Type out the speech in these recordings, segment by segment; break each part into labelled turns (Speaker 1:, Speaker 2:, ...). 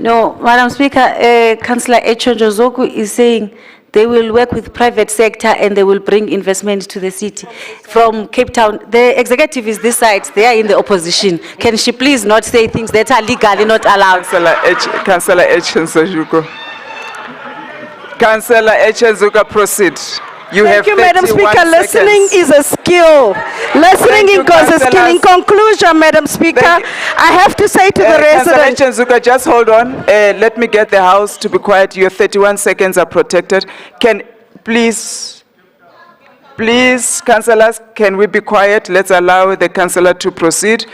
Speaker 1: No, Madam Speaker, Councillor Echonjozoku is saying they will work with private sector and they will bring investment to the city from Cape Town. The executive is this side, they are in the opposition. Can she please not say things that are legally not allowed?
Speaker 2: Councillor Echonjozoku. Councillor Echonjozoku, proceed.
Speaker 3: Thank you, Madam Speaker. Listening is a skill. Listening is a skill. In conclusion, Madam Speaker, I have to say to the residents...
Speaker 2: Councillor Echonjozoku, just hold on. Let me get the House to be quiet. Your 31 seconds are protected. Can, please, councillors, can we be quiet? Let's allow the councillor to proceed.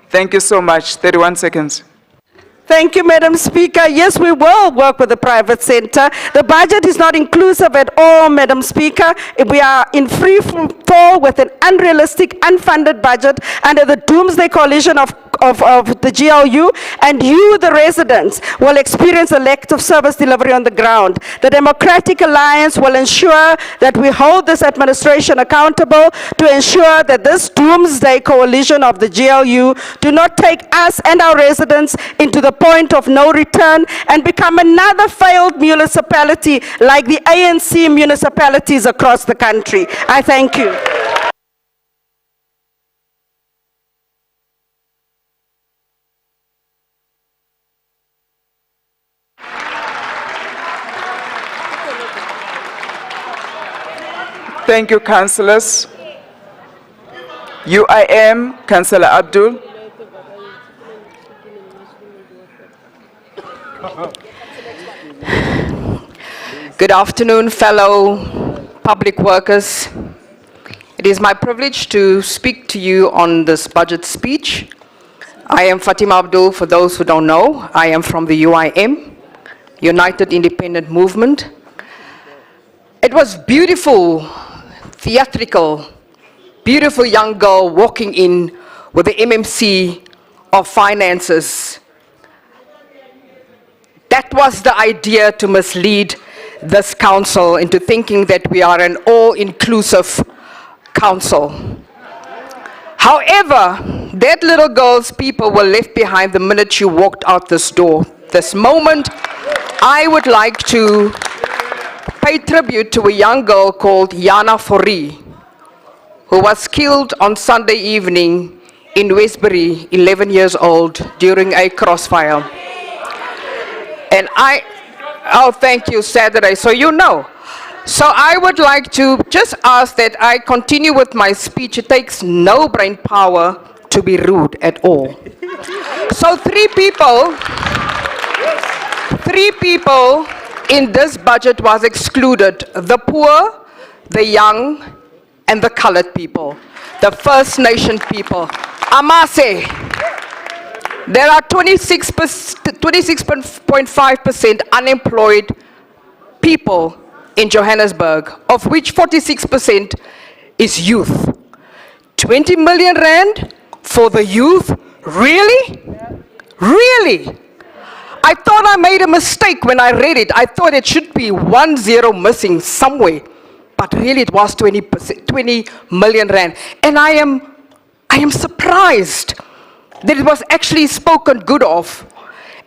Speaker 2: Thank you so much. 31 seconds.
Speaker 3: Thank you, Madam Speaker. Yes, we will work with the private sector. The budget is not inclusive at all, Madam Speaker. We are in free fall with an unrealistic, unfunded budget under the doomsday coalition of the GLU, and you, the residents, will experience a lack of service delivery on the ground. The Democratic Alliance will ensure that we hold this administration accountable to ensure that this doomsday coalition of the GLU do not take us and our residents into the point of no return and become another failed municipality like the ANC municipalities across the country. I thank you.
Speaker 2: Thank you, councillors. UIM, Councillor Abdul.
Speaker 4: Good afternoon, fellow public workers. It is my privilege to speak to you on this budget speech. I am Fatima Abdul, for those who don't know. I am from the UIM, United Independent Movement. It was beautiful, theatrical, beautiful young girl walking in with the MMC of finances. That was the idea to mislead this council into thinking that we are an all-inclusive council. However, that little girl's people were left behind the minute she walked out this door. This moment, I would like to pay tribute to a young girl called Yana Fourie, who was killed on Sunday evening in Westbury, 11 years old, during a crossfire. And oh, thank you, Saturday, so you know. So I would like to just ask that I continue with my speech. It takes no brain power to be rude at all. So three people in this budget was excluded: the poor, the young, and the colored people, the First Nation people. Amase, there are 26.5% unemployed people in Johannesburg, of which 46% is youth. 20 million rand for the youth? Really? Really? I thought I made a mistake when I read it. I thought it should be 1 0 missing somewhere, but really it was 20 million rand. And I am surprised that it was actually spoken good of.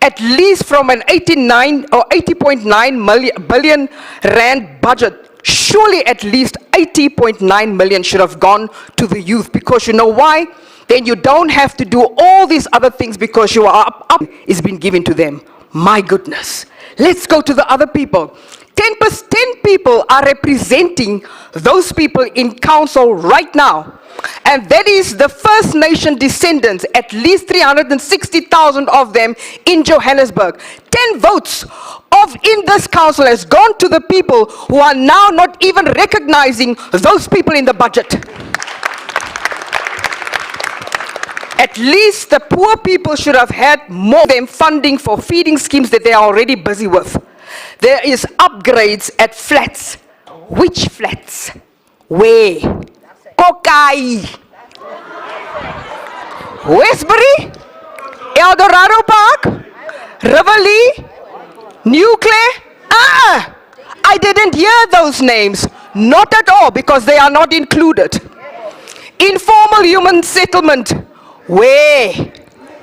Speaker 4: At least from an 80.9 billion rand budget, surely at least 80.9 million should have gone to the youth, because you know why? Then you don't have to do all these other things because you are up is been given to them. My goodness. Let's go to the other people. 10 people are representing those people in council right now. And that is the First Nation descendants, at least 360,000 of them in Johannesburg. 10 votes in this council has gone to the people who are now not even recognizing those people in the budget. At least the poor people should have had more than funding for feeding schemes that they are already busy with. There is upgrades at flats. Which flats? Where? Kokai, Westbury, Eldorado Park, Rivoli, Nuclear. I didn't hear those names. Not at all, because they are not included. Informal human settlement. Where?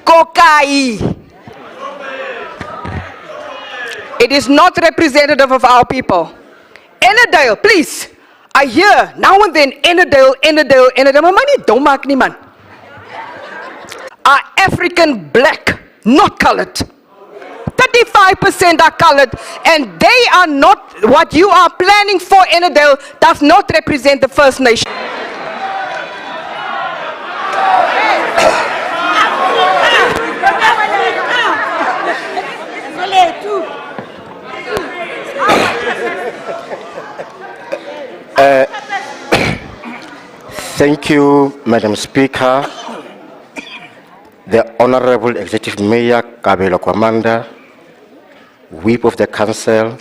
Speaker 4: Kokai. It is not representative of our people. Ennerdale, please. I hear now and then Ennerdale. Maar money don't maak nie man. Are African black, not colored. 35% are colored, and they are not, what you are planning for Ennerdale does not represent the First Nation.
Speaker 5: Thank you, Madam Speaker. The Honorable Executive Mayor Kabelo Kwamanda, Whip of the Council,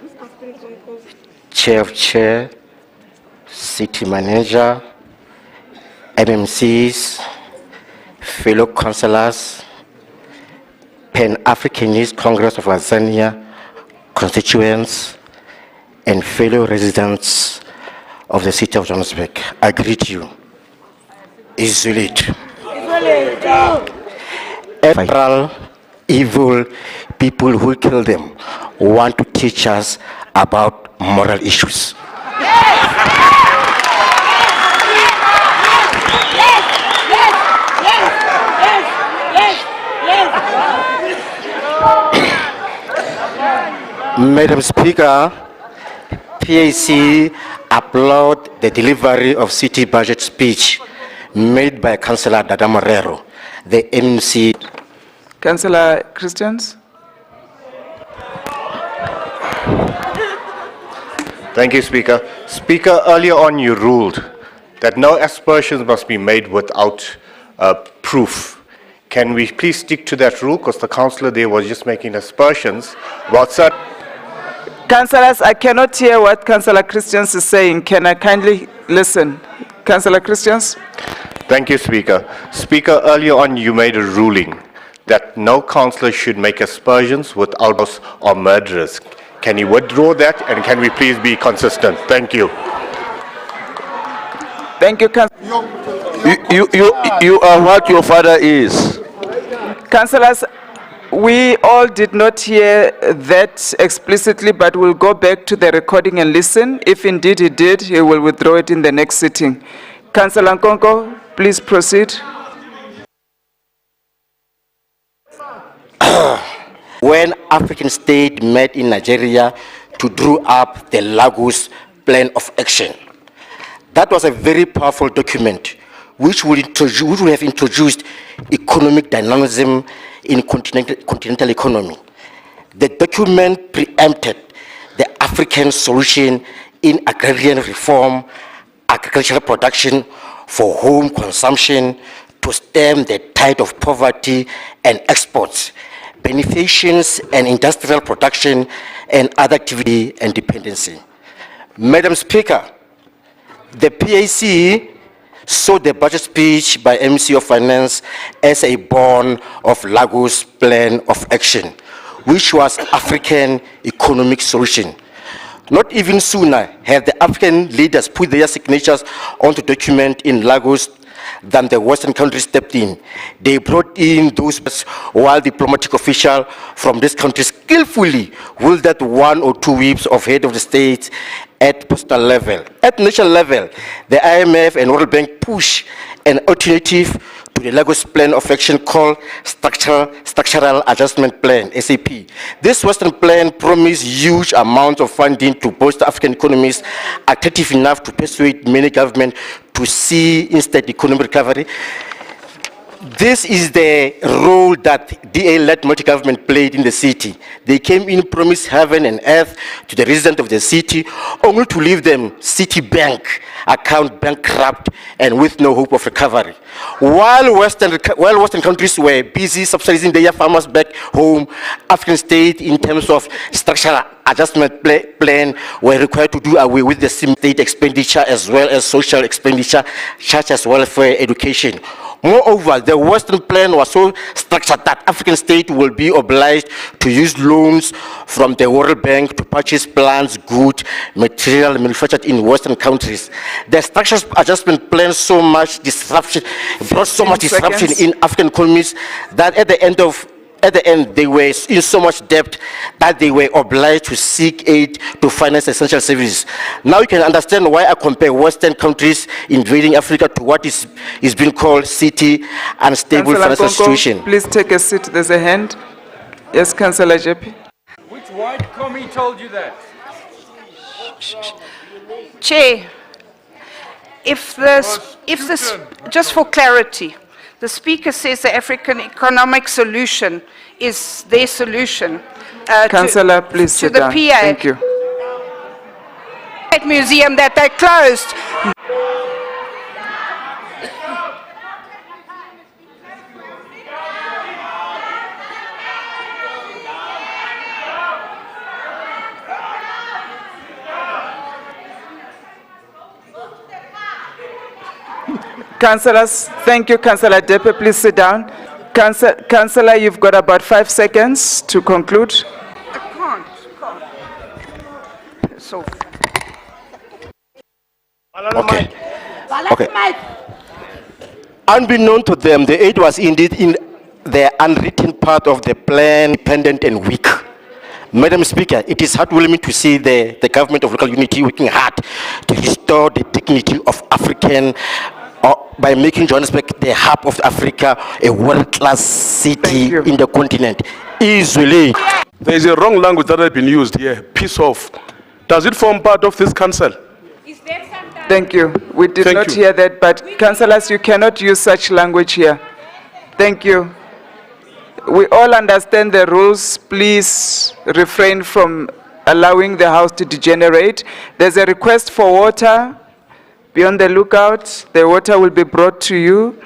Speaker 5: Chair of Chair, City Manager, MMCs, fellow councillors, Pan-Africanist Congress of Tanzania constituents, and fellow residents of the city of Johannesburg. I greet you. Isolate. Several evil people who kill them want to teach us about moral issues. Madam Speaker, PAC applaud the delivery of city budget speech made by Councillor Dada Morero, the MC.
Speaker 2: Councillor Christians?
Speaker 6: Thank you, Speaker. Speaker, earlier on you ruled that no aspersions must be made without proof. Can we please stick to that rule? Because the councillor there was just making aspersions about certain...
Speaker 2: Councillors, I cannot hear what Councillor Christians is saying. Can I kindly listen? Councillor Christians?
Speaker 6: Thank you, Speaker. Speaker, earlier on you made a ruling that no councillor should make aspersions without us or murderers. Can you withdraw that, and can we please be consistent? Thank you.
Speaker 2: Thank you,
Speaker 7: You are what your father is.
Speaker 2: Councillors, we all did not hear that explicitly, but we'll go back to the recording and listen. If indeed he did, he will withdraw it in the next sitting. Councillor Nkonko, please proceed.
Speaker 5: When African states met in Nigeria to draw up the Lagos Plan of Action. That was a very powerful document which would have introduced economic dynamism in continental economy. The document preempted the African solution in agrarian reform, agricultural production for home consumption to stem the tide of poverty and exports, beneficence and industrial production and other activity and dependency. Madam Speaker, the PAC saw the budget speech by MC of Finance as a born of Lagos Plan of Action, which was African economic solution. Not even sooner had the African leaders put their signatures on the document in Lagos than the Western countries stepped in. They brought in those while diplomatic officials from this country skillfully wielded one or two whips of head of the state at postal level. At national level, the IMF and World Bank push an alternative to the Lagos Plan of Action called Structural Adjustment Plan, SAP. This Western plan promised huge amounts of funding to boost African economies, attractive enough to persuade many governments to see instead economic recovery. This is the role that DA-led multi-government played in the city. They came in, promised heaven and earth to the residents of the city, only to leave them city bank account bankrupt and with no hope of recovery. While Western countries were busy subsidizing their farmers back home, African states, in terms of structural adjustment plan, were required to do away with the state expenditure as well as social expenditure, such as welfare, education. Moreover, the Western plan was so structured that African states will be obliged to use loans from the World Bank to purchase plants, goods, material manufactured in Western countries. The structural adjustment plan brought so much disruption in African economies that at the end of at the end, they were in so much debt that they were obliged to seek aid to finance essential services. Now you can understand why I compare Western countries invading Africa to what is being called city unstable
Speaker 2: Councillor
Speaker 5: financial
Speaker 2: Nkonko,
Speaker 5: situation.
Speaker 2: please take a seat. There's a hand. Yes, Councillor JP.
Speaker 8: Which white commie told you that?
Speaker 9: Chair, if this, just for clarity, the Speaker says the African economic solution is their solution.
Speaker 2: Councillor, please
Speaker 9: to
Speaker 2: sit
Speaker 9: the
Speaker 2: down.
Speaker 9: PA.
Speaker 2: Thank you.
Speaker 9: Museum that they closed.
Speaker 2: Councillors, thank you, Councillor Depe. Please sit down. Councillor, you've got about 5 seconds to conclude.
Speaker 9: I can't. So,
Speaker 5: Okay. Okay. Unbeknown to them, the aid was indeed in the unwritten part of the plan, dependent and weak. Madam Speaker, it is heartwarming to see the government of local unity working hard to restore the dignity of African by making Johannesburg the hub of Africa, a world-class city
Speaker 2: you.
Speaker 5: in the continent. Easily.
Speaker 7: There is a wrong language that has been used here. Piece off. Does it form part of this council?
Speaker 2: Thank you. We did
Speaker 7: Thank
Speaker 2: not
Speaker 7: you.
Speaker 2: hear that, but councillors, you cannot use such language here. Thank you. We all understand the rules. Please refrain from allowing the house to degenerate. There's a request for water. Be on the lookout. The water will be brought to you.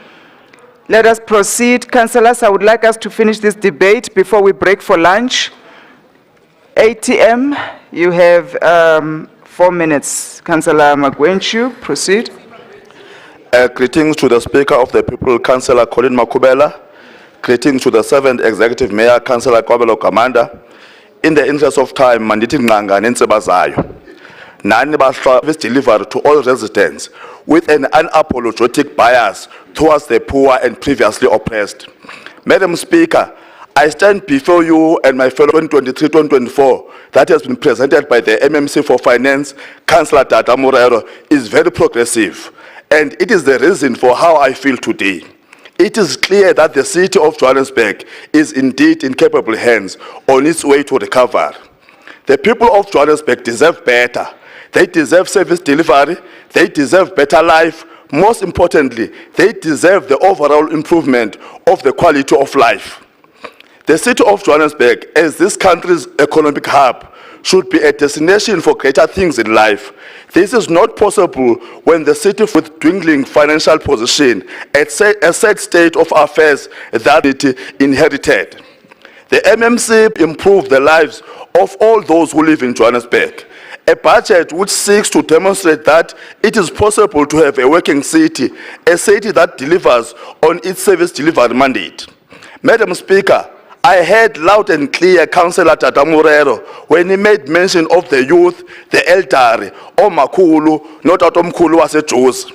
Speaker 2: Let us proceed. Councillors, I would like us to finish this debate before we break for lunch. ATM, you have 4 minutes. Councillor Magwenchu, proceed.
Speaker 7: Greetings to the Speaker of the People, Councillor Colin Makubela. Greetings to the 7th Executive Mayor, Councillor Kwabelo Kamanda. In the interest of time, mandithi ngqanga nentseba zayo. Nani service delivered to all residents with an unapologetic bias towards the poor and previously oppressed. Madam Speaker, I stand before you and my fellow 2023-2024 that has been presented by the MMC for Finance, Councillor Tata Morero, is very progressive, and it is the reason for how I feel today. It is clear that the city of Johannesburg is indeed in capable hands on its way to recover. The people of Johannesburg deserve better. They deserve service delivery. They deserve better life. Most importantly, they deserve the overall improvement of the quality of life. The city of Johannesburg, as this country's economic hub, should be a destination for greater things in life. This is not possible when the city with dwindling financial position, a sad state of affairs that it inherited. The MMC improved the lives of all those who live in Johannesburg. A budget which seeks to demonstrate that it is possible to have a working city, a city that delivers on its service delivery mandate. Madam Speaker, I heard loud and clear Councillor Tata Morero when he made mention of the youth, the elderly, Omakulu, not Atomkulu waseJozi.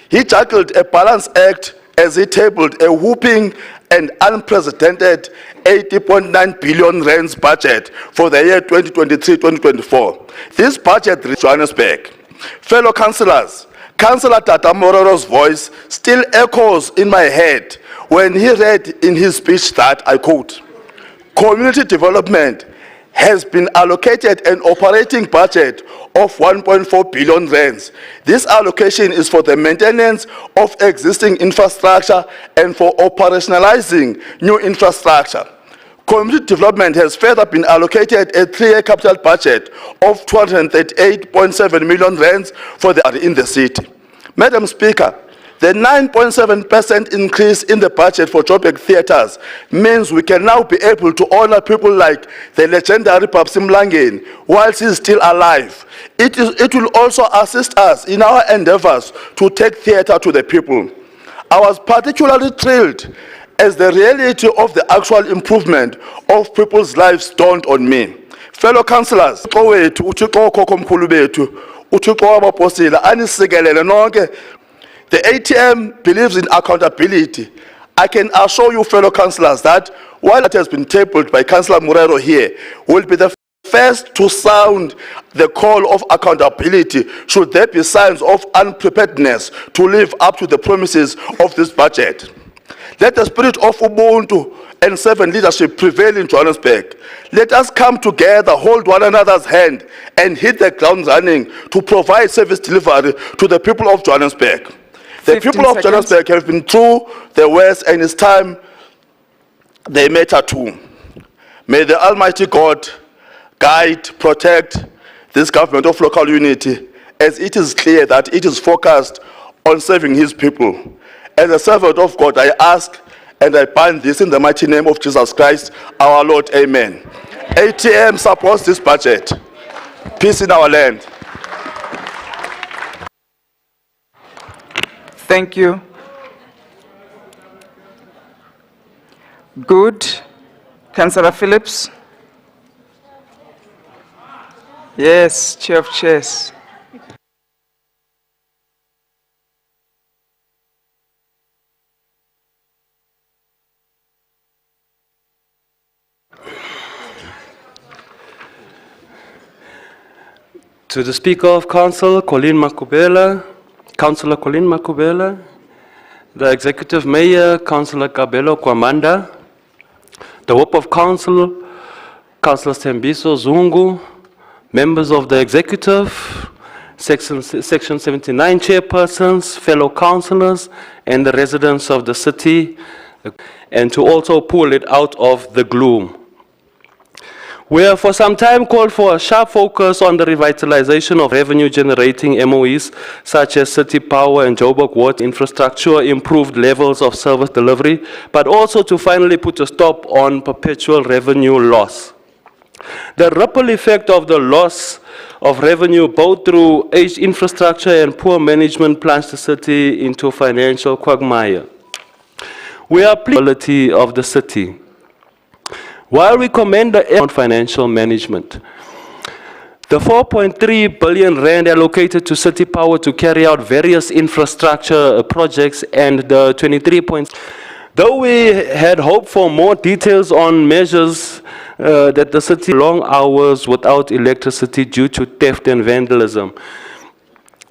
Speaker 7: He juggled a balanced act as he tabled a whooping and unprecedented 80.9 billion rands budget for the year 2023-2024. This budget reached Johannesburg. Fellow councillors, Councillor Tata Morero's voice still echoes in my head when he read in his speech that, I quote, "Community development has been allocated an operating budget of 1.4 billion rands. This allocation is for the maintenance of existing infrastructure and for operationalizing new infrastructure. Community development has further been allocated a 3-year capital budget of 238.7 million rands for in the city. Madam Speaker, the 9.7% increase in the budget for Joburg theatres means we can now be able to honor people like the legendary Papsi Mlangeni whilst he's still alive. It will also assist us in our endeavors to take theatre to the people. I was particularly thrilled as the reality of the actual improvement of people's lives dawned on me. Fellow councillors, the ATM believes in accountability. I can assure you, fellow councillors, that while it has been tabled by Councillor Morero here, will be the first to sound the call of accountability should there be signs of unpreparedness to live up to the promises of this budget. Let the spirit of Ubuntu and servant leadership prevail in Johannesburg. Let us come together, hold one another's hand, and hit the ground running to provide service delivery to the people of Johannesburg. The
Speaker 2: 15
Speaker 7: people of
Speaker 2: seconds.
Speaker 7: Johannesburg have been through the worst, and it's time they matter too. May the Almighty God guide, protect this government of local unity, as it is clear that it is focused on serving his people. As a servant of God, I ask and I bind this in the mighty name of Jesus Christ, our Lord. Amen. ATM supports this budget. Peace in our land.
Speaker 2: Thank you. Good. Councillor Phillips. Yes, Chair of Chairs.
Speaker 10: To the Speaker of Council, Councillor Colleen Makubela, the Executive Mayor, Councillor Kabelo Kwamanda, the Whip of Council, Councillor Stembiso Zungu, members of the Executive, Section 79 chairpersons, fellow councillors, and the residents of the city, and to also pull it out of the gloom. We have for some time called for a sharp focus on the revitalization of revenue-generating MOEs, such as City Power and Joburg water infrastructure, improved levels of service delivery, but also to finally put a stop on perpetual revenue loss. The ripple effect of the loss of revenue, both through aged infrastructure and poor management, plunged the city into financial quagmire. We are pleased of the city. While we commend the financial management, the 4.3 billion rand allocated to City Power to carry out various infrastructure projects and the 23 points, though we had hoped for more details on measures that the city long hours without electricity due to theft and vandalism.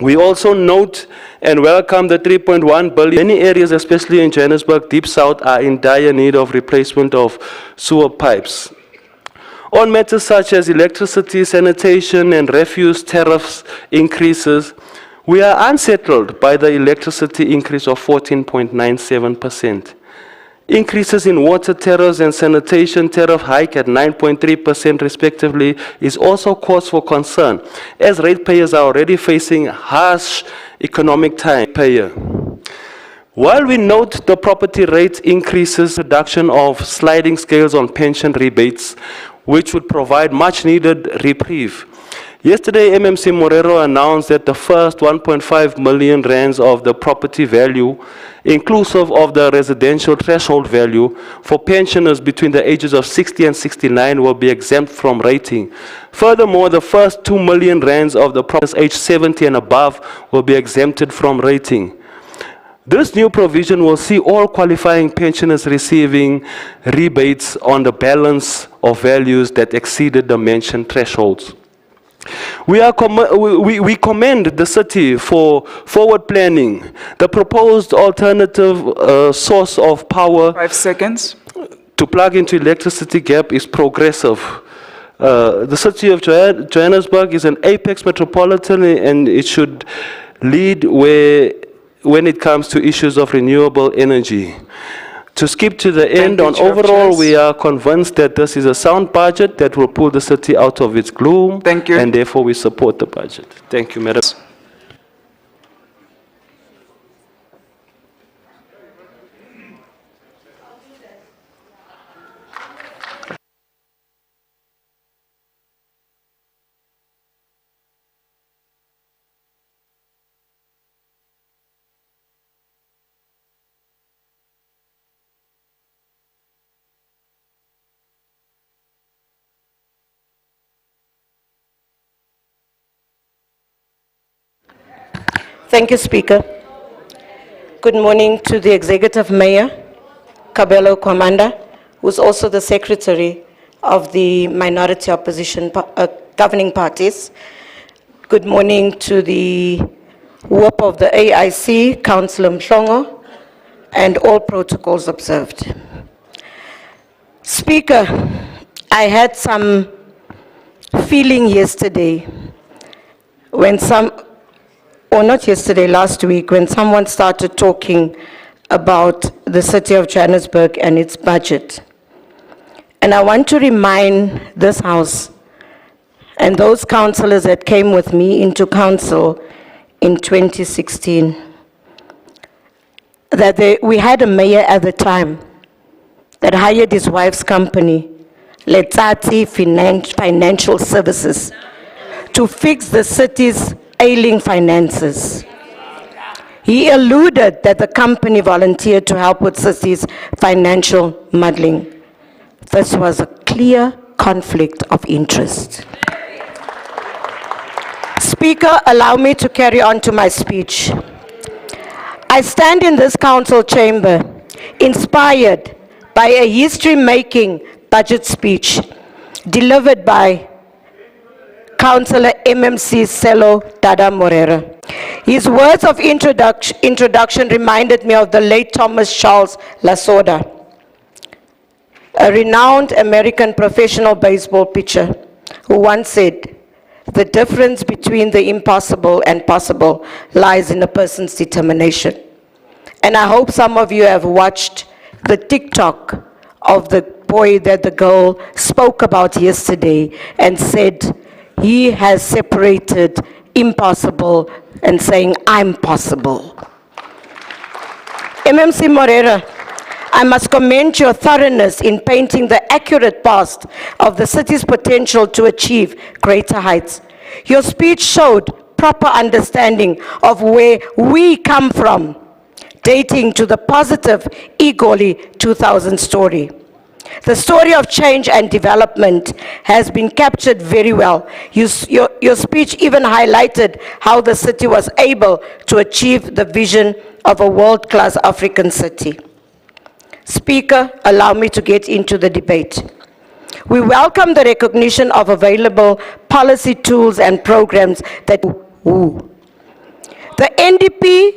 Speaker 10: We also note and welcome the 3.1 billion. Many areas, especially in Johannesburg, Deep South, are in dire need of replacement of sewer pipes. On matters such as electricity, sanitation, and refuse tariffs increases, we are unsettled by the electricity increase of 14.97%. Increases in water tariffs and sanitation tariff hike at 9.3% respectively is also cause for concern, as ratepayers are already facing harsh economic time. While we note the property rate increases, reduction of sliding scales on pension rebates, which would provide much needed reprieve. Yesterday, MMC Morero announced that the first 1.5 million rands of the property value, inclusive of the residential threshold value, for pensioners between the ages of 60 and 69 will be exempt from rating. Furthermore, the first 2 million rands of the properties aged 70 and above will be exempted from rating. This new provision will see all qualifying pensioners receiving rebates on the balance of values that exceeded the mentioned thresholds. We commend the city for forward planning. The proposed alternative source of power
Speaker 2: 5 seconds.
Speaker 10: to plug into electricity gap is progressive. The city of Johannesburg is an apex metropolitan, and it should lead when it comes to issues of renewable energy. To skip to the end,
Speaker 2: you,
Speaker 10: on
Speaker 2: Chair of
Speaker 10: overall,
Speaker 2: Chairs.
Speaker 10: we are convinced that this is a sound budget that will pull the city out of its gloom.
Speaker 2: Thank you.
Speaker 10: And therefore, we support the budget. Thank you, Madam.
Speaker 11: Thank you, Speaker. Good morning to the Executive Mayor, Kabelo Kwamanda, who's also the secretary of the minority opposition governing parties. Good morning to the WOP of the AIC, Councillor Mhlongo, and all protocols observed. Speaker, I had some feeling yesterday when not yesterday, last week, when someone started talking about the city of Johannesburg and its budget. And I want to remind this House and those councillors that came with me into council in 2016 that we had a mayor at the time that hired his wife's company, Letsatsi Financial Services, to fix the city's ailing finances. He alluded that the company volunteered to help with city's financial muddling. This was a clear conflict of interest. Speaker, allow me to carry on to my speech. I stand in this council chamber inspired by a history-making budget speech delivered by Councillor MMC Selo Dada Morera. His words of introduction reminded me of the late Thomas Charles Lasorda, a renowned American professional baseball pitcher who once said, "The difference between the impossible and possible lies in a person's determination." And I hope some of you have watched the TikTok of the boy that the girl spoke about yesterday and said he has separated impossible and saying, "I'm possible." MMC Morera, I must commend your thoroughness in painting the accurate past of the city's potential to achieve greater heights. Your speech showed proper understanding of where we come from, dating to the positive Egoli 2000 story. The story of change and development has been captured very well. Your speech even highlighted how the city was able to achieve the vision of a world-class African city. Speaker, allow me to get into the debate. We welcome the recognition of available policy tools and programs that the NDP,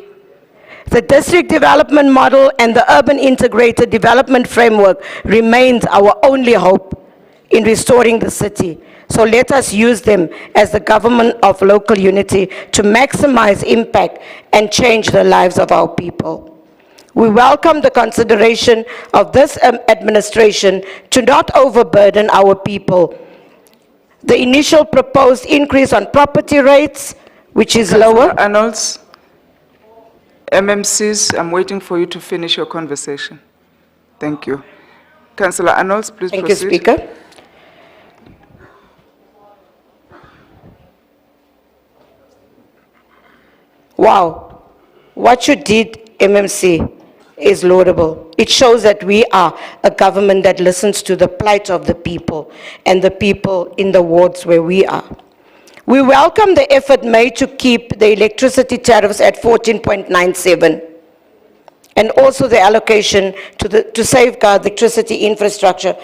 Speaker 11: the district development model, and the urban integrated development framework remains our only hope in restoring the city. So let us use them as the government of local unity to maximize impact and change the lives of our people. We welcome the consideration of this administration to not overburden our people. The initial proposed increase on property rates, which is lower.
Speaker 2: Arnolds, MMCs, I'm waiting for you to finish your conversation. Thank you. Councillor Arnolds, please proceed.
Speaker 11: Thank you, Speaker. Wow, what you did, MMC, is laudable. It shows that we are a government that listens to the plight of the people and the people in the wards where we are. We welcome the effort made to keep the electricity tariffs at 14.97 and also the allocation to safeguard the electricity infrastructure.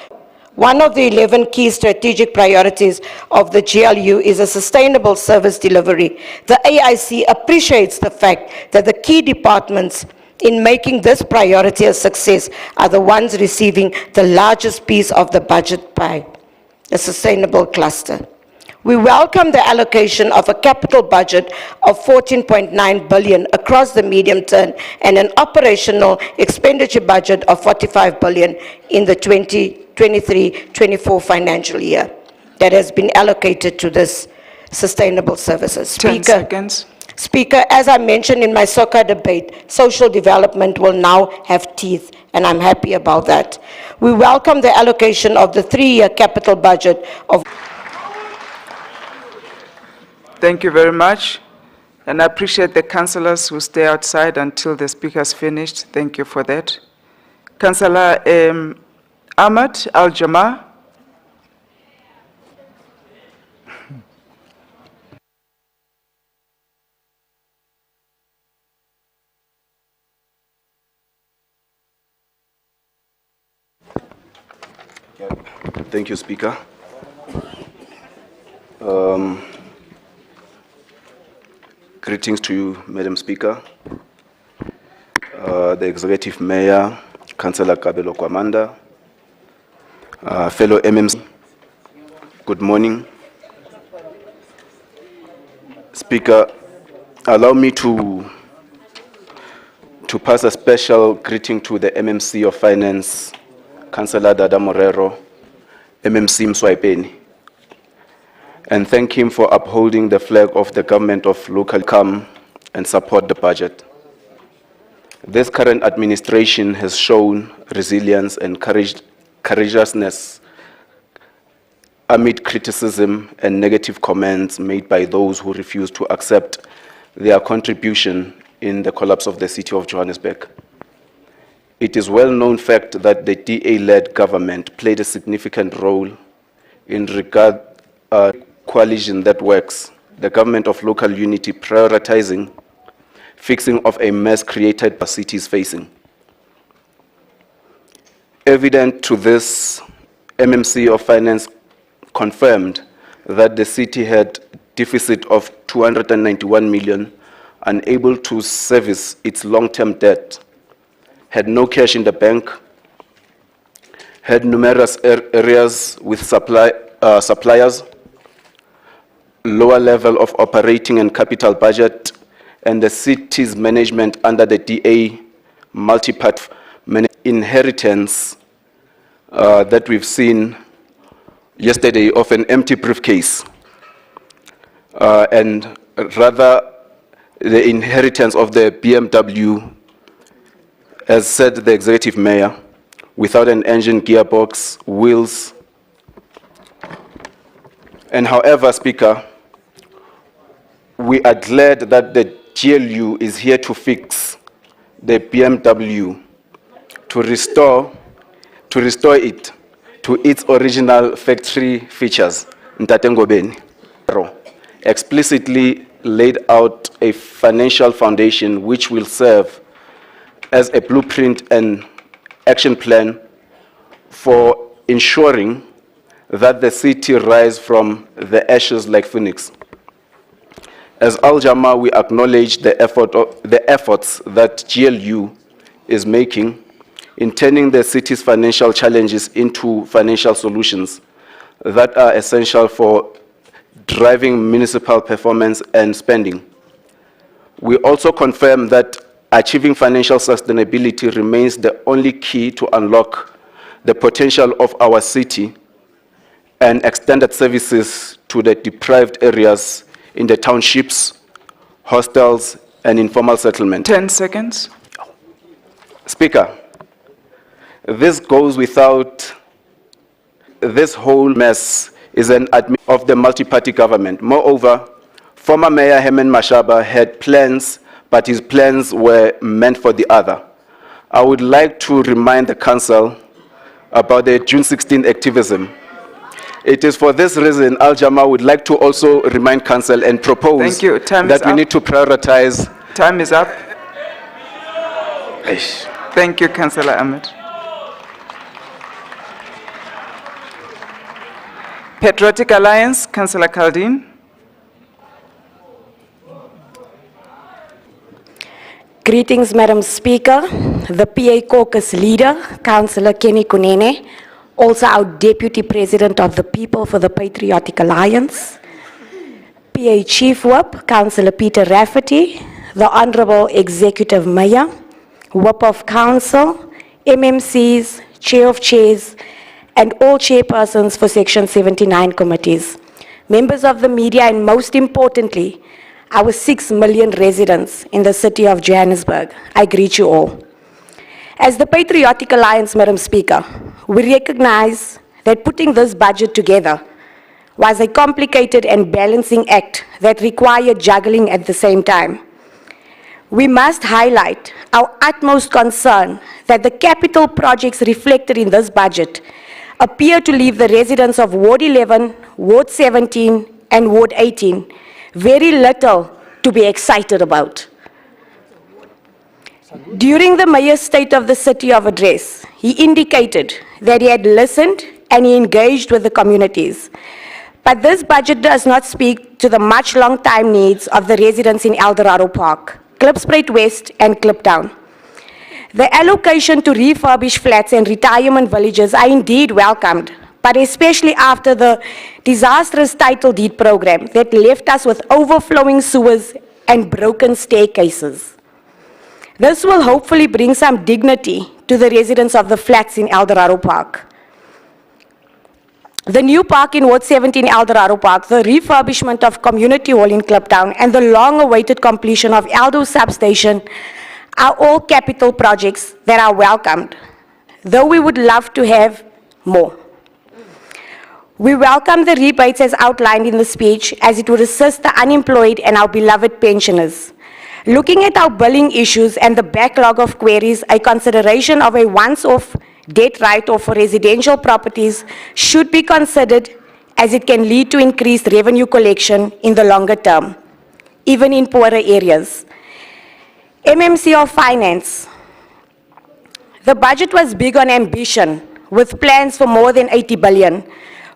Speaker 11: One of the 11 key strategic priorities of the GLU is a sustainable service delivery. The AIC appreciates the fact that the key departments in making this priority a success are the ones receiving the largest piece of the budget pie, the sustainable cluster. We welcome the allocation of a capital budget of 14.9 billion across the medium term and an operational expenditure budget of 45 billion in the 2023-24 financial year that has been allocated to this sustainable services.
Speaker 2: 10 seconds.
Speaker 11: Speaker, as I mentioned in my soccer debate, social development will now have teeth, and I'm happy about that. We welcome the allocation of the 3-year capital budget of...
Speaker 2: Thank you very much. And I appreciate the councillors who stay outside until the speaker is finished. Thank you for that. Councillor Ahmed Al-Jama.
Speaker 12: Thank you, Speaker. Greetings to you, Madam Speaker, the Executive Mayor, Councillor Kabelo Kwamanda, fellow MMC. Good morning. Speaker, allow me to pass a special greeting to the MMC of Finance, Councillor Dada Morero, MMC Mswaipeni, and thank him for upholding the flag of the government of local come and support the budget. This current administration has shown resilience and courageousness amid criticism and negative comments made by those who refuse to accept their contribution in the collapse of the city of Johannesburg. It is well-known fact that the DA-led government played a significant role in regard coalition that works, the government of local unity prioritizing fixing of a mess created by cities facing. Evident to this, MMC of Finance confirmed that the city had deficit of 291 million, unable to service its long-term debt, had no cash in the bank, had numerous areas with suppliers, lower level of operating and capital budget, and the city's management under the DA multi-part inheritance that we've seen yesterday of an empty briefcase, and rather the inheritance of the BMW, as said the executive mayor, without an engine, gearbox, wheels. And however, Speaker, we are glad that the GLU is here to fix the BMW, to restore it to its original factory features. Ntatengobeni explicitly laid out a financial foundation which will serve as a blueprint and action plan for ensuring that the city rise from the ashes like phoenix. As Al-Jama, we acknowledge the efforts that GLU is making in turning the city's financial challenges into financial solutions that are essential for driving municipal performance and spending. We also confirm that achieving financial sustainability remains the only key to unlock the potential of our city and extended services to the deprived areas in the townships, hostels, and informal settlement.
Speaker 2: 10 seconds.
Speaker 12: Speaker, this goes without, this whole mess is an admin of the multi-party government. Moreover, former Mayor Herman Mashaba had plans, but his plans were meant for the other. I would like to remind the Council about the June 16 activism. It is for this reason Al-Jama would like to also remind Council and propose
Speaker 2: Thank you. Time is
Speaker 12: that we
Speaker 2: up.
Speaker 12: need to prioritize.
Speaker 2: Time is up. Thank you, Councillor Ahmed. Patriotic Alliance, Councillor Kaldin.
Speaker 11: Greetings, Madam Speaker, the PA caucus leader, Councillor Kenny Kunene, also our Deputy President of the People for the Patriotic Alliance, PA Chief Whip, Councillor Peter Rafferty, the Honourable Executive Mayor, Whip of Council, MMCs, Chair of Chairs, and all chairpersons for Section 79 committees, members of the media, and most importantly, our 6 million residents in the city of Johannesburg. I greet you all. As the Patriotic Alliance, Madam Speaker, we recognize that putting this budget together was a complicated and balancing act that required juggling at the same time. We must highlight our utmost concern that the capital projects reflected in this budget appear to leave the residents of Ward 11, Ward 17, and Ward 18 very little to be excited about. During the Mayor's State of the City of Address, he indicated that he had listened and he engaged with the communities. But this budget does not speak to the much long-time needs of the residents in Eldorado Park, Klipspruit West and Kliptown. The allocation to refurbish flats and retirement villages are indeed welcomed, but especially after the disastrous title deed program that left us with overflowing sewers and broken staircases. This will hopefully bring some dignity to the residents of the flats in Eldorado Park. The new park in Ward 17 Eldorado Park, the refurbishment of Community Hall in Kliptown, and the long-awaited completion of Eldo Substation are all capital projects that are welcomed, though we would love to have more. We welcome the rebates as outlined in the speech, as it would assist the unemployed and our beloved pensioners. Looking at our billing issues and the backlog of queries, a consideration of a once-off debt write-off for residential properties should be considered, as it can lead to increased revenue collection in the longer term, even in poorer areas. MMC of Finance. The budget was big on ambition, with plans for more than 80 billion.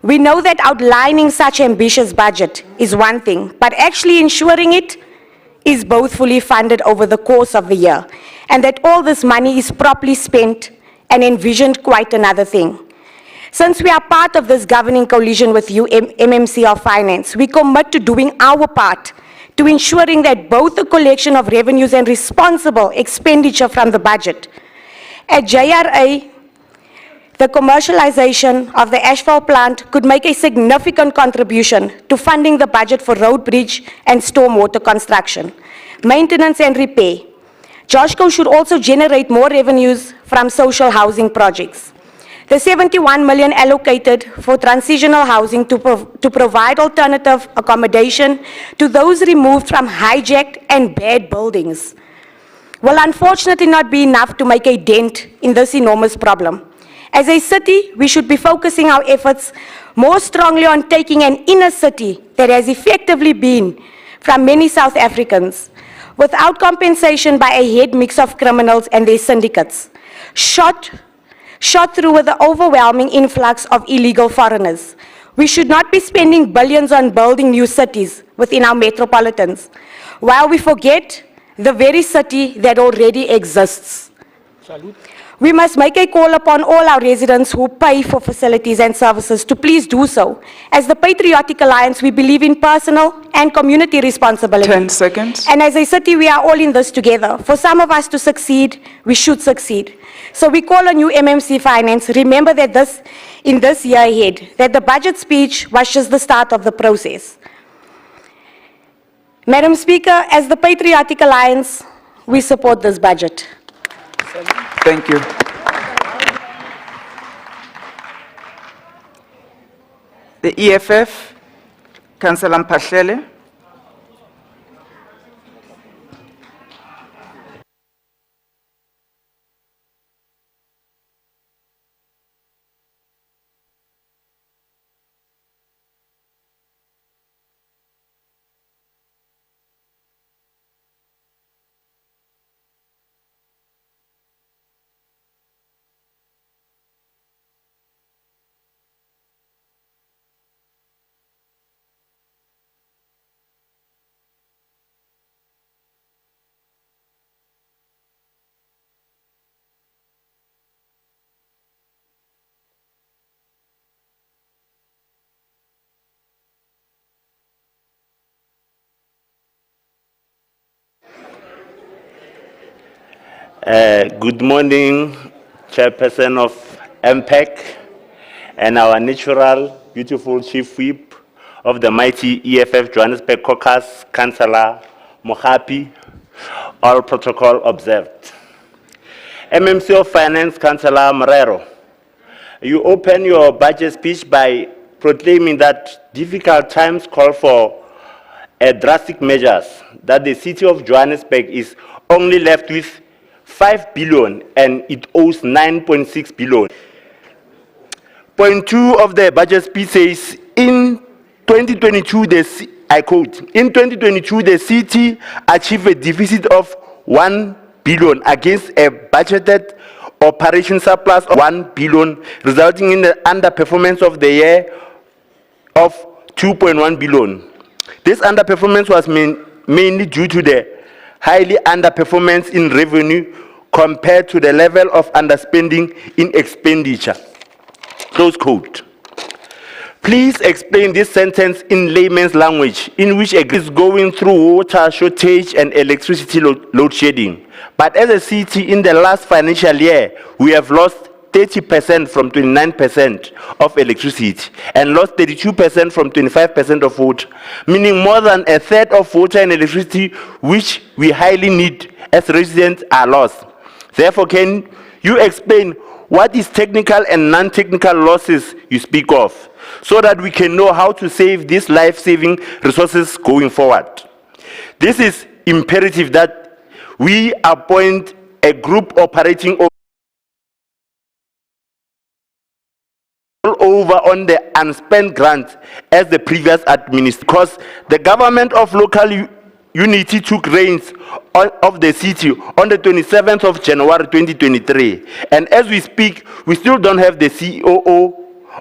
Speaker 11: We know that outlining such ambitious budget is one thing, but actually ensuring it is both fully funded over the course of the year, and that all this money is properly spent and envisioned quite another thing. Since we are part of this governing coalition with you, MMC of Finance, we commit to doing our part to ensuring that both the collection of revenues and responsible expenditure from the budget. At JRA, the commercialization of the asphalt plant could make a significant contribution to funding the budget for road, bridge, and stormwater construction, maintenance and repair. Joshco should also generate more revenues from social housing projects. The 71 million allocated for transitional housing to provide alternative accommodation to those removed from hijacked and bad buildings will unfortunately not be enough to make a dent in this enormous problem. As a city, we should be focusing our efforts more strongly on taking an inner city that has effectively been from many South Africans, without compensation by a head mix of criminals and their syndicates, shot through with the overwhelming influx of illegal foreigners. We should not be spending billions on building new cities within our metropolitans, while we forget the very city that already exists. Salute. We must make a call upon all our residents who pay for facilities and services to please do so. As the Patriotic Alliance, we believe in personal and community responsibility.
Speaker 2: 10 seconds.
Speaker 11: And as a city, we are all in this together. For some of us to succeed, we should succeed. So we call on you, MMC Finance, remember that in this year ahead, that the budget speech was just the start of the process. Madam Speaker, as the Patriotic Alliance, we support this budget.
Speaker 2: Thank you. The EFF, Councillor Mphahlele.
Speaker 13: Good morning, Chairperson of MPEC, and our natural, beautiful Chief Whip of the mighty EFF Johannesburg Caucus, Councillor Mohapi, all protocol observed. MMC of Finance, Councillor Morero, you open your budget speech by proclaiming that difficult times call for drastic measures, that the city of Johannesburg is only left with 5 billion and it owes 9.6 billion. Point 2 of the budget speech says, in 2022, I quote, in 2022, the city achieved a deficit of 1 billion against a budgeted operation surplus of 1 billion, resulting in the underperformance of the year of 2.1 billion. This underperformance was mainly due to the highly underperformance in revenue compared to the level of underspending in expenditure. Close quote. Please explain this sentence in layman's language, in which is going through water shortage and electricity load shedding. But as a city, in the last financial year, we have lost 30% from 29% of electricity and lost 32% from 25% of water, meaning more than a third of water and electricity, which we highly need as residents, are lost. Therefore, can you explain what is technical and non-technical losses you speak of, so that we can know how to save these life-saving resources going forward? This is imperative that we appoint a group operating over on the unspent grants as the previous administration, because the government of local unity took reins of the city on the 27th of January 2023, and as we speak, we still don't have the COO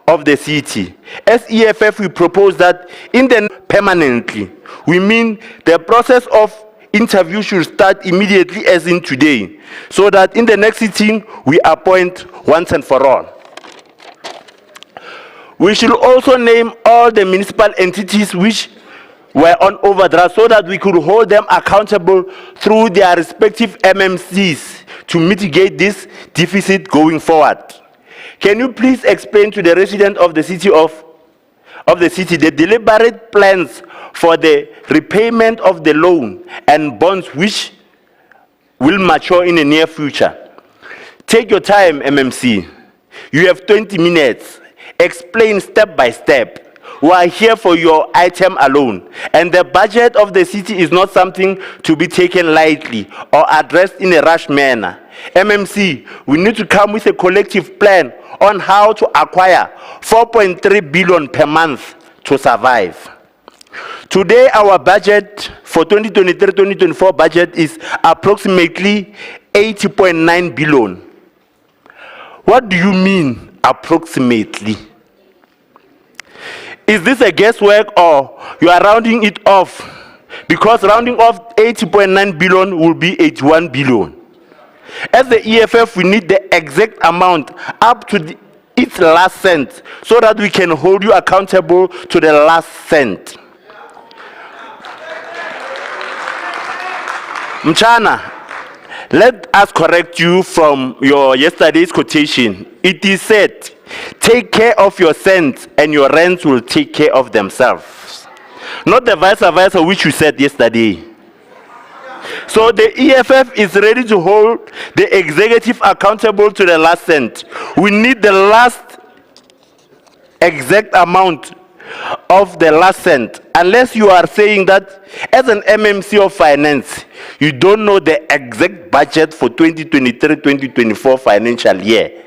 Speaker 13: of the city. As EFF, we propose that in the permanently, we mean the process of interview should start immediately, as in today, so that in the next sitting we appoint once and for all. We should also name all the municipal entities which were on overdraft, so that we could hold them accountable through their respective MMCs to mitigate this deficit going forward. Can you please explain to the resident of the city the deliberate plans for the repayment of the loan and bonds which will mature in the near future? Take your time, MMC. You have 20 minutes. Explain step by step. We are here for your item alone, and the budget of the city is not something to be taken lightly or addressed in a rush manner. MMC, we need to come with a collective plan on how to acquire 4.3 billion per month to survive. Today, our budget for 2023-2024 budget is approximately 80.9 billion. What do you mean, approximately? Is this a guesswork, or you are rounding it off? Because rounding off 80.9 billion will be 81 billion. As the EFF, we need the exact amount up to its last cent, so that we can hold you accountable to the last cent. Mchana, let us correct you from your yesterday's quotation. It is said, take care of your cents and your rents will take care of themselves. Not the vice versa which you said yesterday. So the EFF is ready to hold the executive accountable to the last cent. We need the last exact amount of the last cent. Unless you are saying that as an MMC of finance, you don't know the exact budget for 2023-2024 financial year.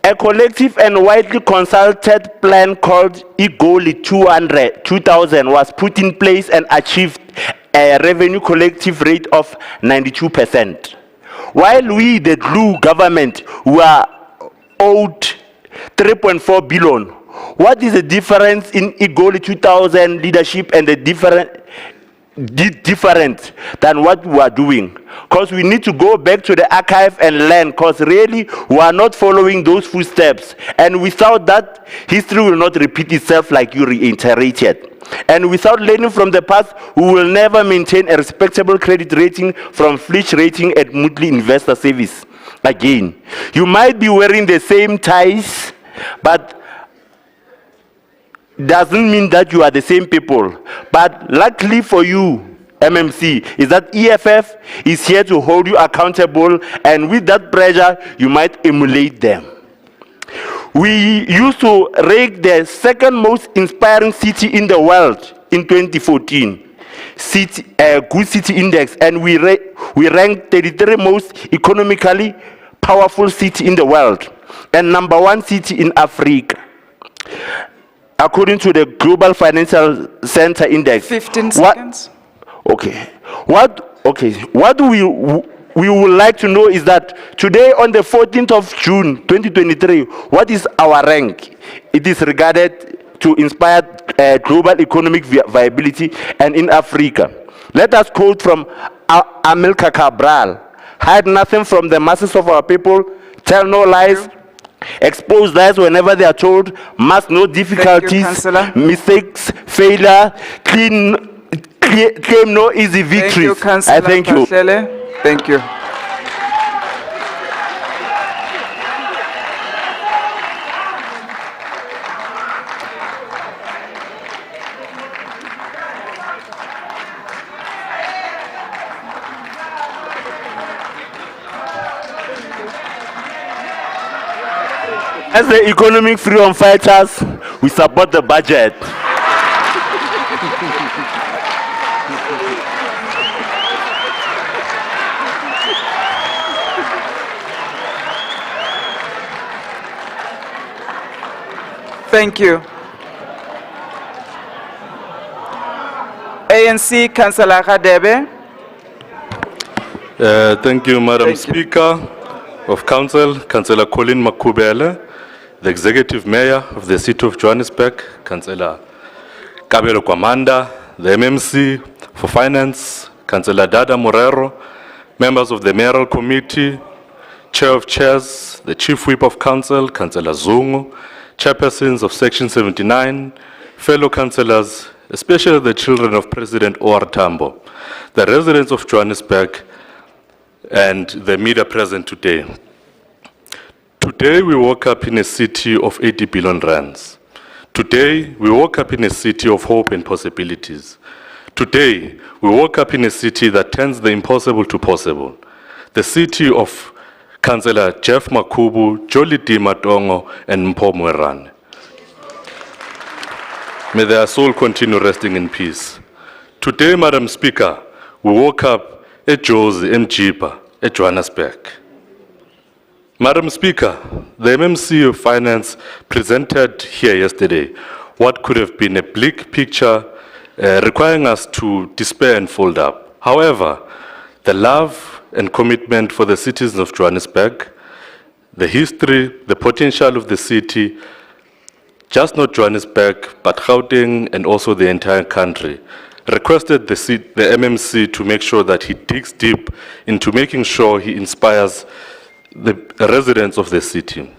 Speaker 13: A collective and widely consulted plan called EGOLI 2000 was put in place and achieved a revenue collective rate of 92%. While we, the GLU government, were owed 3.4 billion. What is the difference in EGOLI 2000 leadership and the different than what we are doing? Because we need to go back to the archive and learn, because really we are not following those footsteps, and without that, history will not repeat itself like you reiterated. And without learning from the past, we will never maintain a respectable credit rating from Fitch Rating at Moodley Investor Service. Again, you might be wearing the same ties, but doesn't mean that you are the same people. But luckily for you, MMC, is that EFF is here to hold you accountable, and with that pressure, you might emulate them. We used to rank the second most inspiring city in the world in 2014, Good City Index, and we ranked 33 most economically powerful city in the world and #1 city in Africa. According to the Global Financial Center Index.
Speaker 2: 15
Speaker 13: what-
Speaker 2: seconds.
Speaker 13: Okay. What we would like to know is that today on the 14th of June 2023, what is our rank? It is regarded to inspire global economic viability and in Africa. Let us quote from Amilcar Cabral: hide nothing from the masses of our people, tell no lies, expose lies whenever they are told, mask no difficulties,
Speaker 2: Councillor.
Speaker 13: mistakes, failure, claim no easy
Speaker 2: Thank
Speaker 13: victories.
Speaker 2: you, Councillor
Speaker 13: I thank you.
Speaker 2: Pahlele. Thank you.
Speaker 13: As the economic freedom fighters, we support the budget.
Speaker 2: Thank you. ANC, Councillor Radebe.
Speaker 14: Thank you, Madam
Speaker 2: Thank you.
Speaker 14: Speaker of Council, Councillor Colin Makubele, the Executive Mayor of the City of Johannesburg, Councillor Kabelo Kwamanda, the MMC for Finance, Councillor Dada Morero, members of the Mayoral Committee, Chair of Chairs, the Chief Whip of Council, Councillor Zungu, Chairpersons of Section 79, fellow councillors, especially the children of President O.R. Tambo, the residents of Johannesburg, and the media present today. Today we woke up in a city of 80 billion rands. Today we woke up in a city of hope and possibilities. Today we woke up in a city that turns the impossible to possible. The city of Councillor Jeff Makubu, Jolie D. Matongo, and Mpho Mwerane. May their soul continue resting in peace. Today, Madam Speaker, we woke up at Jozi, Mjipa, at Johannesburg. Madam Speaker, the MMC of Finance presented here yesterday what could have been a bleak picture requiring us to despair and fold up. However, the love and commitment for the citizens of Johannesburg, the history, the potential of the city, just not Johannesburg, but Gauteng and also the entire country, requested the MMC to make sure that he digs deep into making sure he inspires the residents of the city.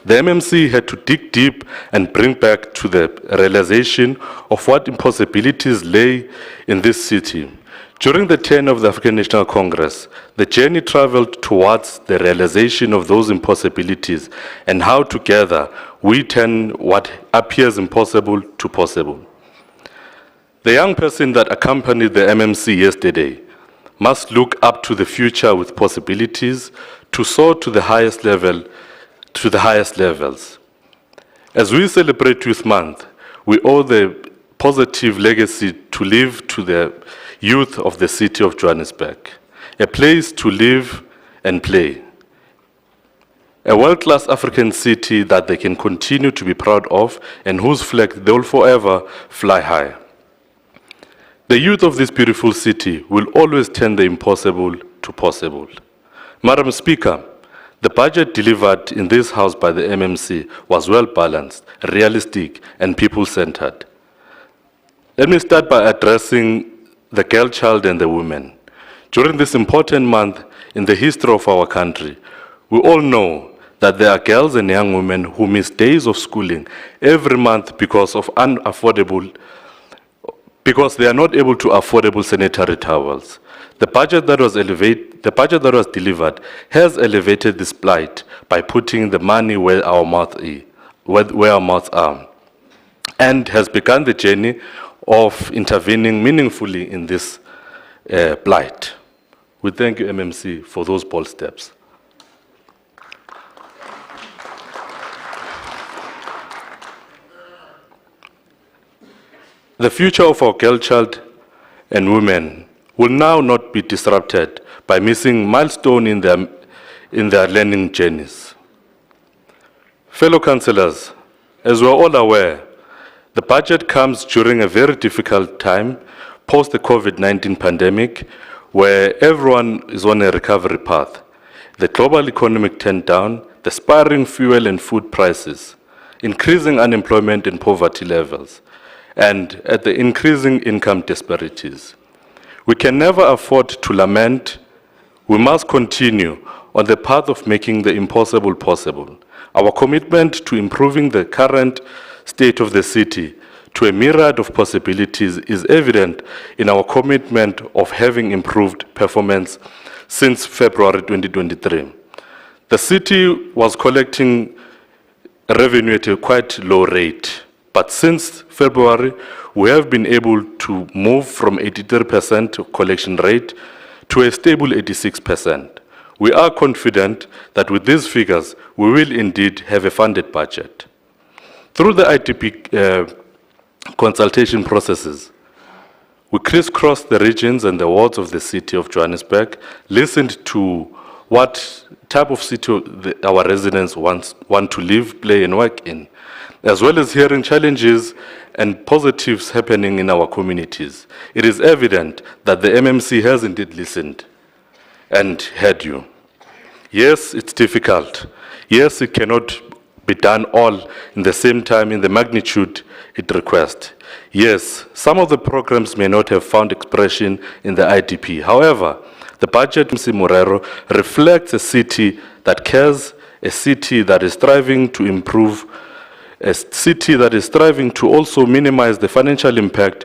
Speaker 14: The MMC had to dig deep and bring back to the realization of what impossibilities lay in this city. During the tenure of the African National Congress, the journey traveled towards the realization of those impossibilities and how together we turn what appears impossible to possible. The young person that accompanied the MMC yesterday must look up to the future with possibilities to soar to the highest level, to the highest levels. As we celebrate Youth Month, we owe the positive legacy to leave to the youth of the city of Johannesburg, a place to live and play, a world-class African city that they can continue to be proud of and whose flag they will forever fly high. The youth of this beautiful city will always turn the impossible to possible. Madam Speaker, the budget delivered in this House by the MMC was well-balanced, realistic, and people-centered. Let me start by addressing the girl child and the women. During this important month in the history of our country, we all know that there are girls and young women who miss days of schooling every month because they are not able to affordable sanitary towels. The budget that was delivered has elevated this plight by putting the money where our mouths are, and has begun the journey of intervening meaningfully in this plight. We thank you, MMC, for those bold steps. The future of our girl child and women will now not be disrupted by missing milestones in their learning journeys. Fellow councillors, As we're all aware, the budget comes during a very difficult time post the COVID-19 pandemic, where everyone is on a recovery path. The global economic down, the spiraling fuel and food prices, increasing unemployment and poverty levels, and at the increasing income disparities. We can never afford to lament. We must continue on the path of making the impossible possible. Our commitment to improving the current state of the city to a myriad of possibilities is evident in our commitment of having improved performance since February 2023. The city was collecting revenue at a quite low rate, but since February, we have been able to move from 83% collection rate to a stable 86%. We are confident that with these figures, we will indeed have a funded budget. Through the ITP consultation processes, we crisscrossed the regions and the wards of the city of Johannesburg, listened to what type of city our residents want to live, play, and work in, as well as hearing challenges and positives happening in our communities. It is evident that the MMC has indeed listened and heard you. Yes, it's difficult. Yes, it cannot be done all in the same time in the magnitude it requests. Yes, some of the programs may not have found expression in the IDP. However, the budget MC Morero reflects a city that cares, a city that is striving to improve, a city that is striving to also minimize the financial impact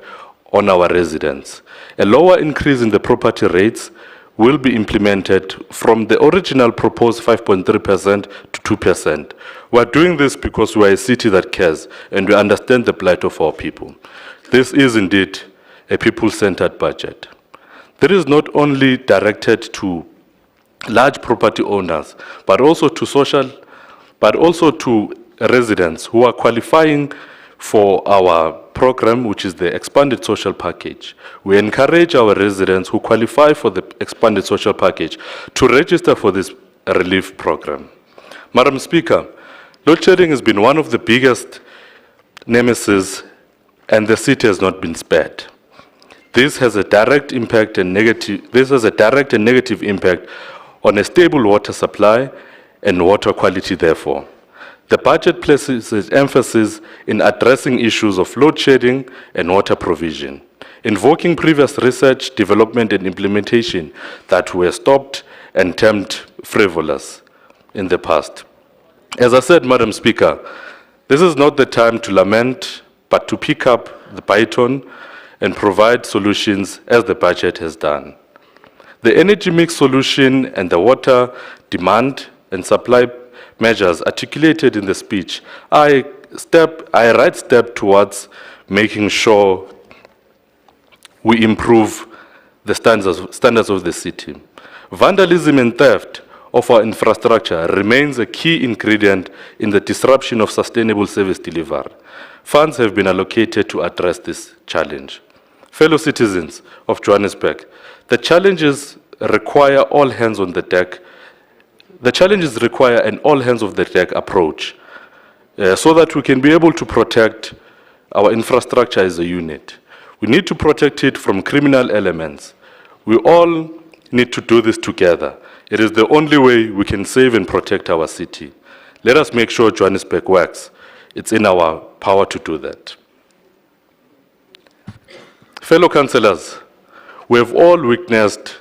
Speaker 14: on our residents. A lower increase in the property rates will be implemented from the original proposed 5.3% to 2%. We're doing this because we're a city that cares and we understand the plight of our people. This is indeed a people-centered budget. This is not only directed to large property owners, but also to residents who are qualifying for our program, which is the expanded social package. We encourage our residents who qualify for the expanded social package to register for this relief program. Madam Speaker, load shedding has been one of the biggest nemesis, and the city has not been spared. This has a direct impact and negative impact on a stable water supply and water quality, therefore. The budget places its emphasis in addressing issues of load shedding and water provision, invoking previous research, development, and implementation that were stopped and termed frivolous in the past. As I said, Madam Speaker, this is not the time to lament, but to pick up the baton and provide solutions as the budget has done. The energy mix solution and the water demand and supply measures articulated in the speech are a right step towards making sure we improve the standards of the city. Vandalism and theft of our infrastructure remains a key ingredient in the disruption of sustainable service delivery. Funds have been allocated to address this challenge. Fellow citizens of Johannesburg, the challenges require all hands on the deck. The challenges require an all hands on the deck approach so that we can be able to protect our infrastructure as a unit. We need to protect it from criminal elements. We all need to do this together. It is the only way we can save and protect our city. Let us make sure Johannesburg works. It's in our power to do that. Fellow councillors, we have all witnessed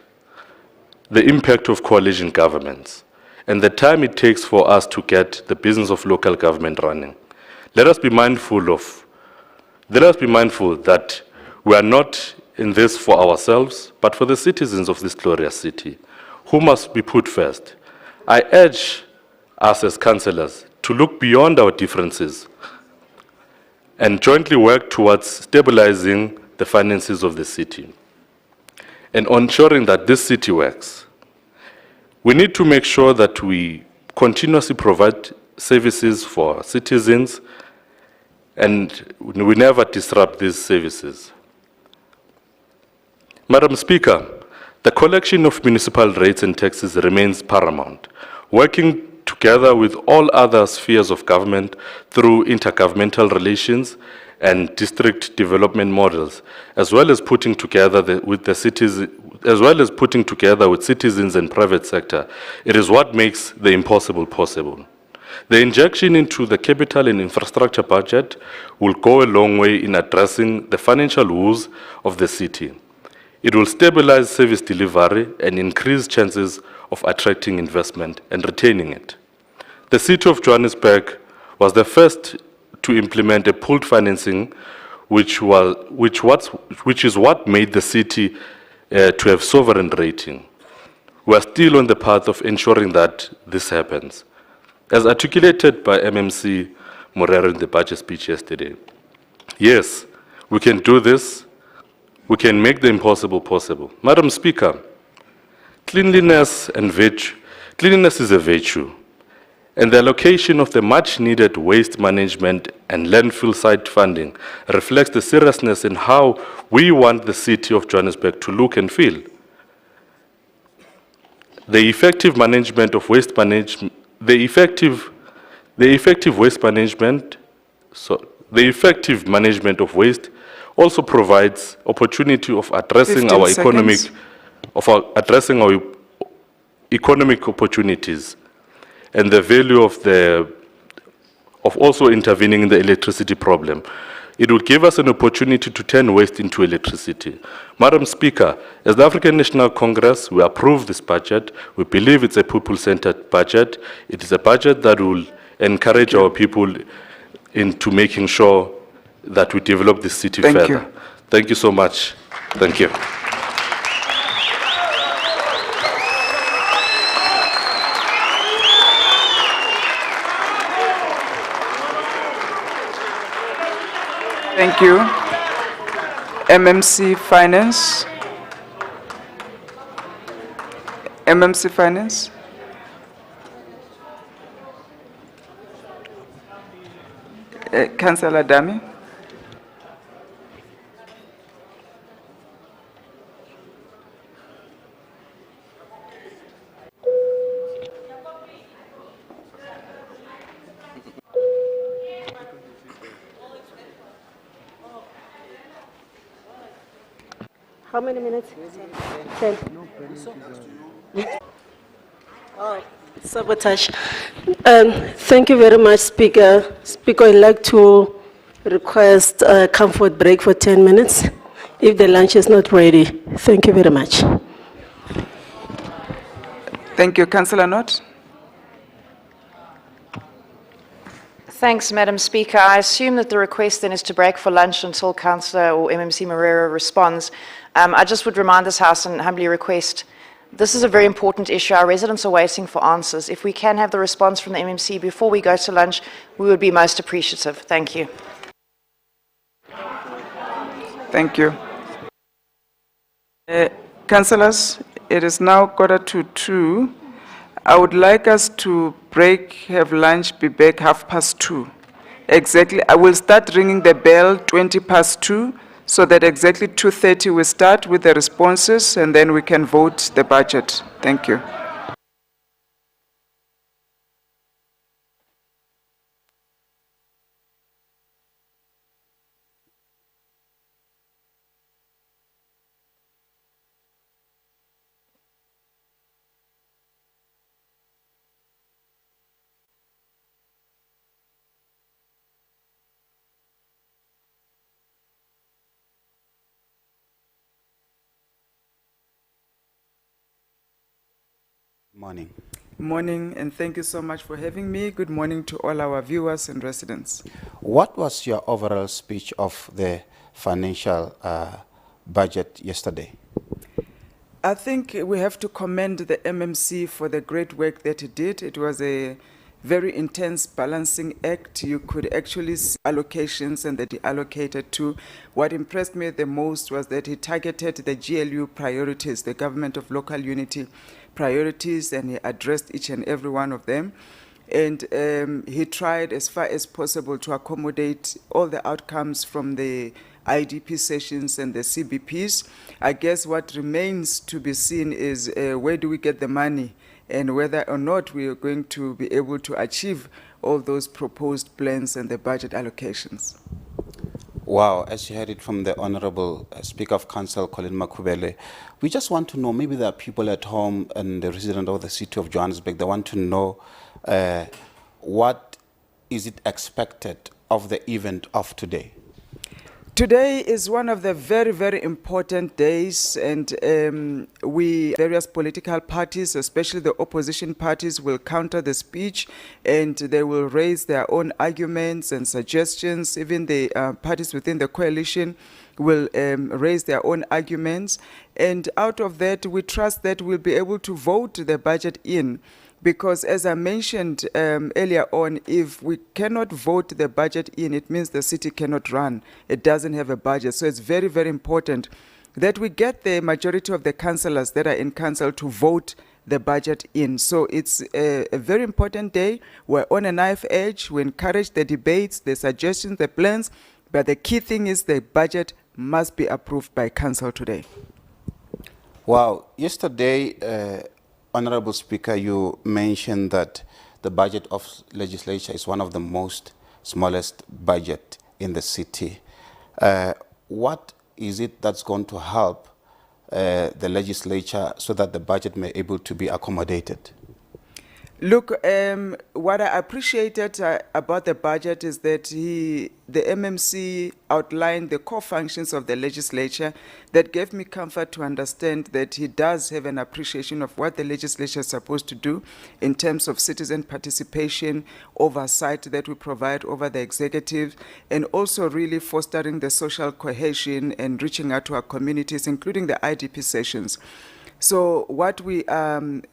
Speaker 14: the impact of coalition governments and the time it takes for us to get the business of local government running. Let us be mindful that we are not in this for ourselves, but for the citizens of this glorious city, who must be put first. I urge us as councillors to look beyond our differences and jointly work towards stabilizing the finances of the city and ensuring that this city works. We need to make sure that we continuously provide services for citizens and we never disrupt these services. Madam Speaker, the collection of municipal rates and taxes remains paramount. Working together with all other spheres of government through intergovernmental relations and district development models, as well as putting together with citizens and private sector. It is what makes the impossible possible. The injection into the capital and infrastructure budget will go a long way in addressing the financial woes of the city. It will stabilize service delivery and increase chances of attracting investment and retaining it. The City of Johannesburg was the first to implement a pooled financing, which is what made the city to have sovereign rating. We are still on the path of ensuring that this happens. As articulated by MMC Morero in the budget speech yesterday, yes, we can do this. We can make the impossible possible. Madam Speaker, cleanliness is a virtue, and the allocation of the much-needed waste management and landfill site funding reflects the seriousness in how we want the city of Johannesburg to look and feel. The effective management of waste waste also provides opportunity of addressing
Speaker 2: 15
Speaker 14: our
Speaker 2: seconds.
Speaker 14: economic opportunities and the value of also intervening in the electricity problem. It will give us an opportunity to turn waste into electricity. Madam Speaker, as the African National Congress, we approve this budget. We believe it's a people-centered budget. It is a budget that will encourage our people into making sure that we develop this city
Speaker 2: Thank
Speaker 14: further.
Speaker 2: you.
Speaker 14: Thank you so much. Thank you.
Speaker 2: Thank you. MMC Finance. MMC Finance. Councillor Dami.
Speaker 15: How many minutes? 10. Oh, sabotage. Thank you very much, Speaker. Speaker, I'd like to request a comfort break for 10 minutes if the lunch is not ready. Thank you very much.
Speaker 2: Thank you. Councillor Knott.
Speaker 16: Thanks, Madam Speaker. I assume that the request then is to break for lunch until Councillor or MMC Morero responds. I just would remind this House and humbly request, this is a very important issue. Our residents are waiting for answers. If we can have the response from the MMC before we go to lunch, we would be most appreciative. Thank you.
Speaker 2: Thank you. Councillors, it is now 1:45. I would like us to break, have lunch, be back 2:30. Exactly, I will start ringing the bell 2:20, so that exactly 2:30 we start with the responses and then we can vote the budget. Thank you.
Speaker 17: Morning.
Speaker 2: Morning, and thank you so much for having me. Good morning to all our viewers and residents.
Speaker 17: What was your overall speech of the financial budget yesterday?
Speaker 2: I think we have to commend the MMC for the great work that it did. It was a very intense balancing act. You could actually see allocations and that he allocated to. What impressed me the most was that he targeted the GLU priorities, the Government of Local Unity priorities, and he addressed each and every one of them. And he tried as far as possible to accommodate all the outcomes from the IDP sessions and the CBPs. I guess what remains to be seen is where do we get the money and whether or not we are going to be able to achieve all those proposed plans and the budget allocations.
Speaker 17: Wow, as you heard it from the Honorable Speaker of Council, Colin Makubele, we just want to know, maybe there are people at home and the resident of the city of Johannesburg, they want to know what is it expected of the event of today?
Speaker 2: Today is one of the very, very important days, and various political parties, especially the opposition parties, will counter the speech, and they will raise their own arguments and suggestions. Even the parties within the coalition will raise their own arguments, and out of that, we trust that we'll be able to vote the budget in. Because as I mentioned earlier on, if we cannot vote the budget in, it means the city cannot run. It doesn't have a budget. So it's very, very important that we get the majority of the councillors that are in council to vote the budget in. So it's a very important day. We're on a knife edge. We encourage the debates, the suggestions, the plans. But the key thing is the budget must be approved by council today.
Speaker 17: Wow, yesterday, Honorable Speaker, you mentioned that the budget of legislature is one of the most smallest budget in the city. What is it that's going to help the legislature so that the budget may able to be accommodated?
Speaker 2: Look, what I appreciated about the budget is that the MMC outlined the core functions of the legislature. That gave me comfort to understand that he does have an appreciation of what the legislature is supposed to do in terms of citizen participation, oversight that we provide over the executive, and also really fostering the social cohesion and reaching out to our communities, including the IDP sessions. So what we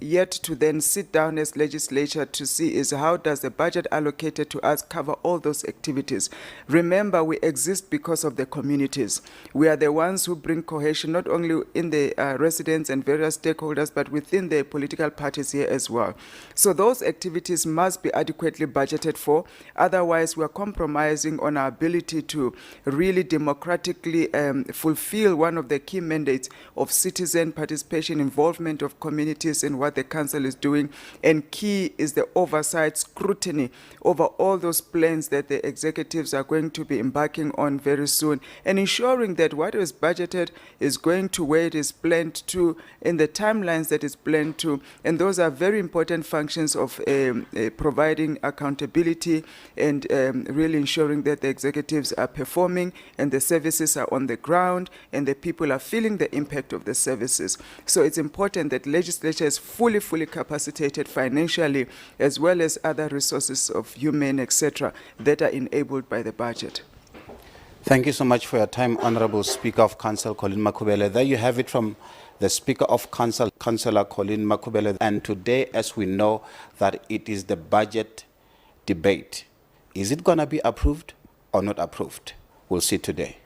Speaker 2: yet to then sit down as legislature to see is how does the budget allocated to us cover all those activities. Remember, we exist because of the communities. We are the ones who bring cohesion not only in the residents and various stakeholders, but within the political parties here as well. So those activities must be adequately budgeted for. Otherwise, we are compromising on our ability to really democratically fulfill one of the key mandates of citizen participation, involvement of communities in what the council is doing, and key is the oversight, scrutiny over all those plans that the executives are going to be embarking on very soon, and ensuring that what is budgeted is going to where it is planned to, in the timelines that is planned to, and those are very important functions of providing accountability and really ensuring that the executives are performing and the services are on the ground and the people are feeling the impact of the services. So it's important that legislature is fully capacitated financially, as well as other resources of human, etc., that are enabled by the budget.
Speaker 17: Thank you so much for your time, Honorable Speaker of Council, Colin Makubele. There you have it from the Speaker of Council, Councillor Colin Makubele. And today, as we know, that it is the budget debate. Is it going to be approved or not approved? We'll see today.